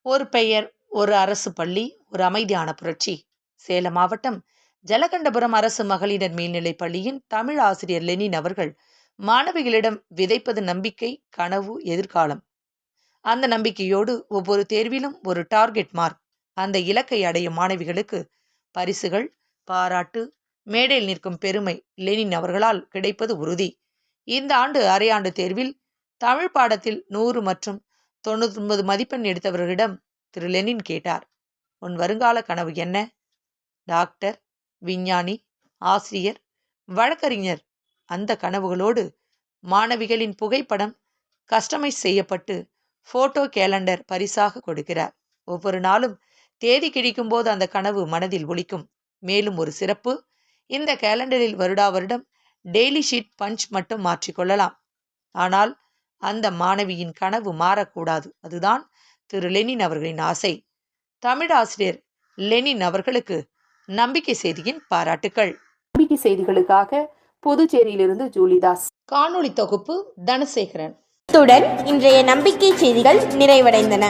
ஒரு பெயர், ஒரு அரசு பள்ளி, ஒரு அமைதியான புரட்சி. சேலம் மாவட்டம் ஜலகண்டபுரம் அரசு மகளிர் மேல்நிலைப் பள்ளியின் தமிழ் ஆசிரியர் லெனின் அவர்கள் மாணவிகளிடம் விதைப்பது நம்பிக்கை, கனவு, எதிர்காலம். அந்த நம்பிக்கையோடு ஒவ்வொரு தேர்விலும் ஒரு டார்கெட் மார்க். அந்த இலக்கை அடையும் மாணவிகளுக்கு பரிசுகள், பாராட்டு, மேடையில் நிற்கும் பெருமை லெனின் அவர்களால் கிடைப்பது உறுதி. இந்த ஆண்டு அரையாண்டு தேர்வில் தமிழ் பாடத்தில் 100 மற்றும் 99 மதிப்பெண் எடுத்தவர்களிடம் திரு லெனின் கேட்டார், உன் வருங்கால கனவு என்ன? டாக்டர், விஞ்ஞானி, ஆசிரியர், வழக்கறிஞர். அந்த கனவுகளோடு மாணவிகளின் புகைப்படம் கஸ்டமைஸ் செய்யப்பட்டு போட்டோ கேலண்டர் பரிசாக கொடுக்கிறார். ஒவ்வொரு நாளும் தேதி கிடைக்கும் போது அந்த கனவு மனதில் ஒலிக்கும். மேலும் ஒரு சிறப்பு, இந்த கேலண்டரில் வருடா வருடம் டெய்லி ஷீட் பஞ்ச் மட்டும் மாற்றிக்கொள்ளலாம். ஆனால் அந்த மாணவியின் கனவு மாறக்கூடாது. அதுதான் திரு லெனின் அவர்களின் ஆசை. தமிழ் ஆசிரியர் லெனின் அவர்களுக்கு நம்பிக்கை செய்தியின் பாராட்டுக்கள். நம்பிக்கை செய்திகளுக்காக புதுச்சேரியிலிருந்து ஜூலிதாஸ். காணொளி தொகுப்பு தனசேகரன். இத்துடன் இன்றைய நம்பிக்கை செய்திகள் நிறைவடைந்தன.